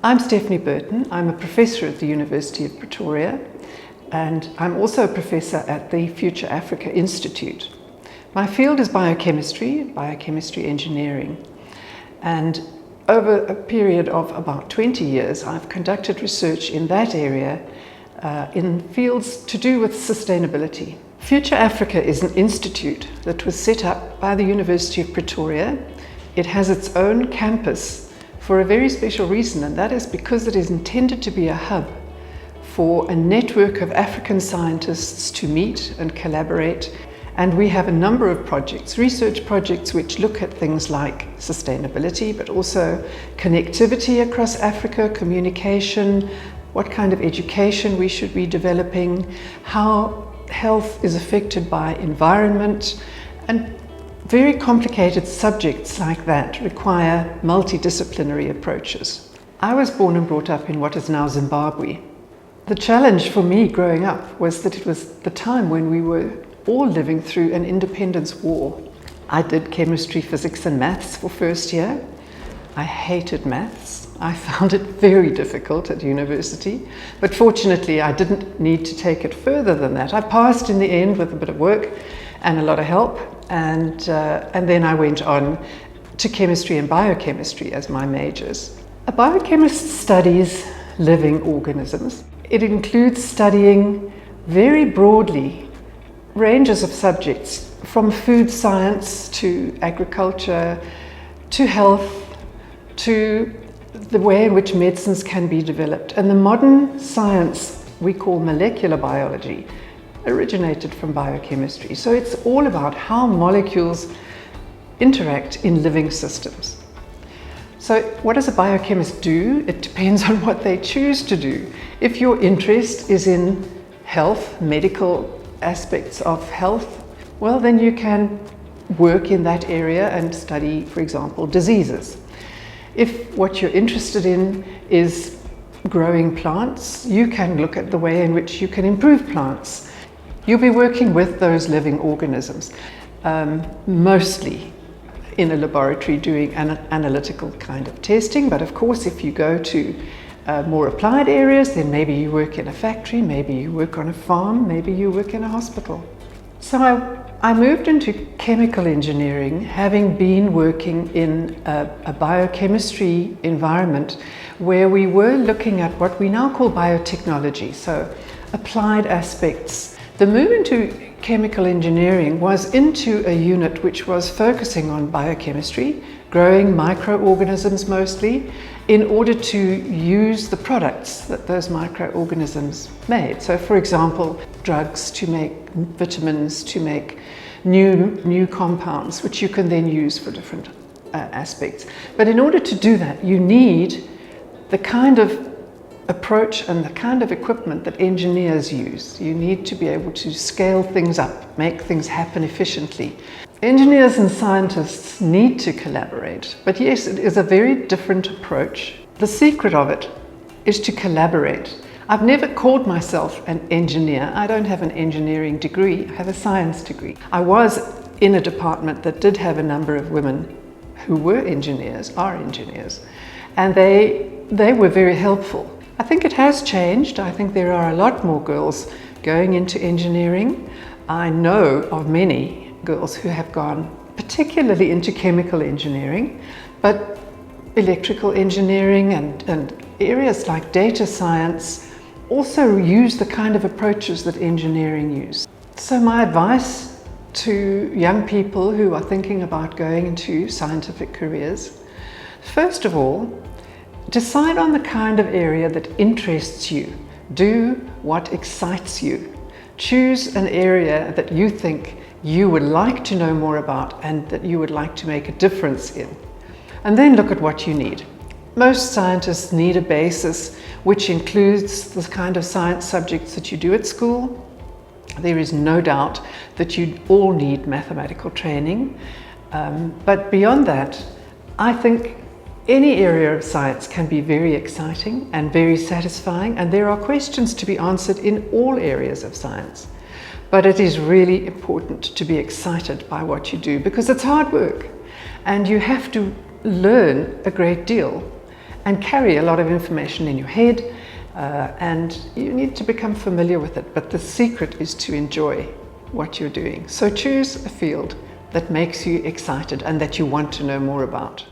I'm Stephanie Burton. I'm a professor at the University of Pretoria, and I'm also a professor at the Future Africa Institute. My field is biochemistry, biochemistry engineering, and over a period of about 20 years I've conducted research in that area in fields to do with sustainability. Future Africa is an institute that was set up by the University of Pretoria. It has its own campus for a very special reason, and that is because it is intended to be a hub for a network of African scientists to meet and collaborate. And we have a number of projects, research projects, which look at things like sustainability, but also connectivity across Africa, communication, what kind of education we should be developing, how health is affected by environment, and very complicated subjects like that require multidisciplinary approaches. I was born and brought up in what is now Zimbabwe. The challenge for me growing up was that it was the time when we were all living through an independence war. I did chemistry, physics and maths for first year. I hated maths. I found it very difficult at university, but fortunately I didn't need to take it further than that. I passed in the end with a bit of work and a lot of help, and then I went on to chemistry and biochemistry as my majors. A biochemist studies living organisms. It includes studying very broadly ranges of subjects, from food science to agriculture to health to the way in which medicines can be developed. And the modern science we call molecular biology originated from biochemistry. So it's all about how molecules interact in living systems. So what does a biochemist do? It depends on what they choose to do. If your interest is in health, medical aspects of health, well, then you can work in that area and study, for example, diseases. If what you're interested in is growing plants, you can look at the way in which you can improve plants. You'll be working with those living organisms, mostly in a laboratory doing an analytical kind of testing. But of course, if you go to more applied areas, then maybe you work in a factory, maybe you work on a farm, maybe you work in a hospital. So I moved into chemical engineering, having been working in a biochemistry environment where we were looking at what we now call biotechnology, so applied aspects. The move into chemical engineering was into a unit which was focusing on biochemistry, growing microorganisms mostly, in order to use the products that those microorganisms made. So for example, drugs to make vitamins, to make new compounds, which you can then use for different aspects. But in order to do that, you need the kind of approach and the kind of equipment that engineers use. You need to be able to scale things up, make things happen efficiently. Engineers and scientists need to collaborate, but yes, it is a very different approach. The secret of it is to collaborate. I've never called myself an engineer. I don't have an engineering degree, I have a science degree. I was in a department that did have a number of women who were engineers, are engineers, and they were very helpful. I think it has changed. I think there are a lot more girls going into engineering. I know of many girls who have gone particularly into chemical engineering, but electrical engineering and areas like data science also use the kind of approaches that engineering use. So my advice to young people who are thinking about going into scientific careers, first of all, decide on the kind of area that interests you. Do what excites you. Choose an area that you think you would like to know more about and that you would like to make a difference in. And then look at what you need. Most scientists need a basis which includes the kind of science subjects that you do at school. There is no doubt that you all need mathematical training. But beyond that, I think any area of science can be very exciting and very satisfying, and there are questions to be answered in all areas of science. But it is really important to be excited by what you do, because it's hard work and you have to learn a great deal. and carry a lot of information in your head, and you need to become familiar with it. But the secret is to enjoy what you're doing. So choose a field that makes you excited and that you want to know more about.